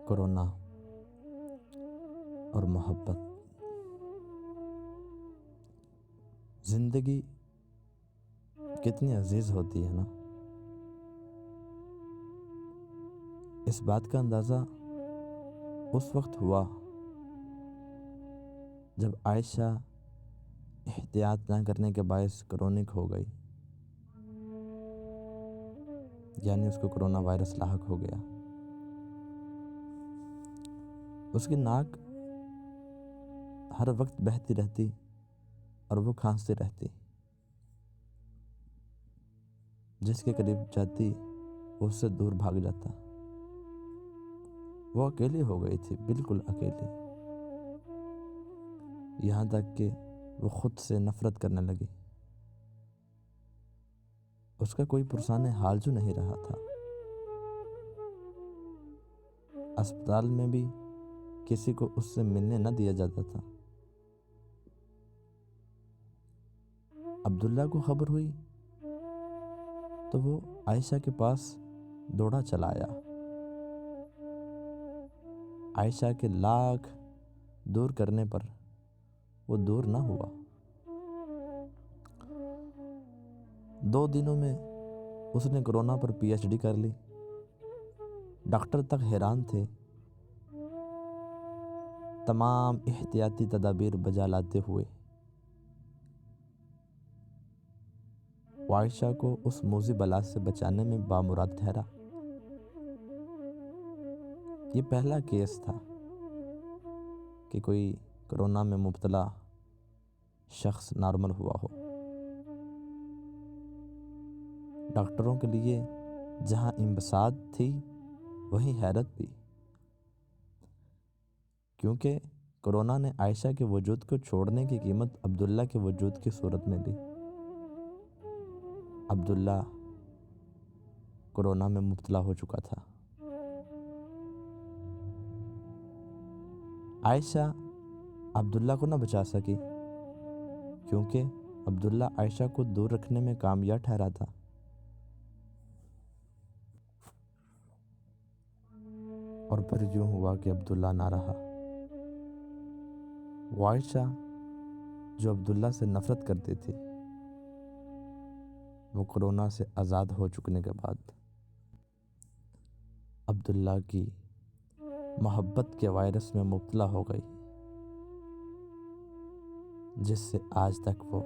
Corona اور محبت. زندگی کتنی عزیز ہوتی ہے نا. اس بات کا اندازہ اس وقت ہوا جب عائشہ احتیاط نہ کرنے کے باعث کرونک ہو گئی، یعنی اس کو کرونا وائرس لاحق ہو گیا. اس کی ناک ہر وقت بہتی رہتی اور وہ کھانستی رہتی. جس کے قریب جاتی وہ اس سے دور بھاگ جاتا. وہ اکیلی ہو گئی تھی، بالکل اکیلی، یہاں تک کہ وہ خود سے نفرت کرنے لگی. اس کا کوئی پرسان حال جو نہیں رہا تھا. اسپتال میں بھی کسی کو اس سے ملنے نہ دیا جاتا تھا. عبداللہ کو خبر ہوئی تو وہ عائشہ کے پاس دوڑا چلا آیا. عائشہ کے لاکھ دور کرنے پر وہ دور نہ ہوا. 2 دنوں میں اس نے کرونا پر PhD کر لی. ڈاکٹر تک حیران تھے. تمام احتیاطی تدابیر بجا لاتے ہوئے عائشہ کو اس موذی بلا سے بچانے میں بامراد ٹھہرا. یہ پہلا کیس تھا کہ کوئی کرونا میں مبتلا شخص نارمل ہوا ہو. ڈاکٹروں کے لیے جہاں انبساط تھی وہیں حیرت بھی، کیونکہ کرونا نے عائشہ کے وجود کو چھوڑنے کی قیمت عبداللہ کے وجود کی صورت میں لی. عبداللہ کرونا میں مبتلا ہو چکا تھا. عائشہ عبداللہ کو نہ بچا سکی کیونکہ عبداللہ عائشہ کو دور رکھنے میں کامیاب ٹھہرا تھا. اور پھر یوں ہوا کہ عبداللہ نہ رہا. وہ عائشہ جو عبداللہ سے نفرت کرتی تھی، وہ کرونا سے آزاد ہو چکنے کے بعد عبداللہ کی محبت کے وائرس میں مبتلا ہو گئی، جس سے آج تک وہ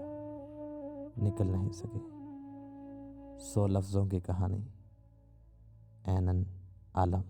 نکل نہیں سکے. 100 لفظوں کی کہانی. عیناً عالم.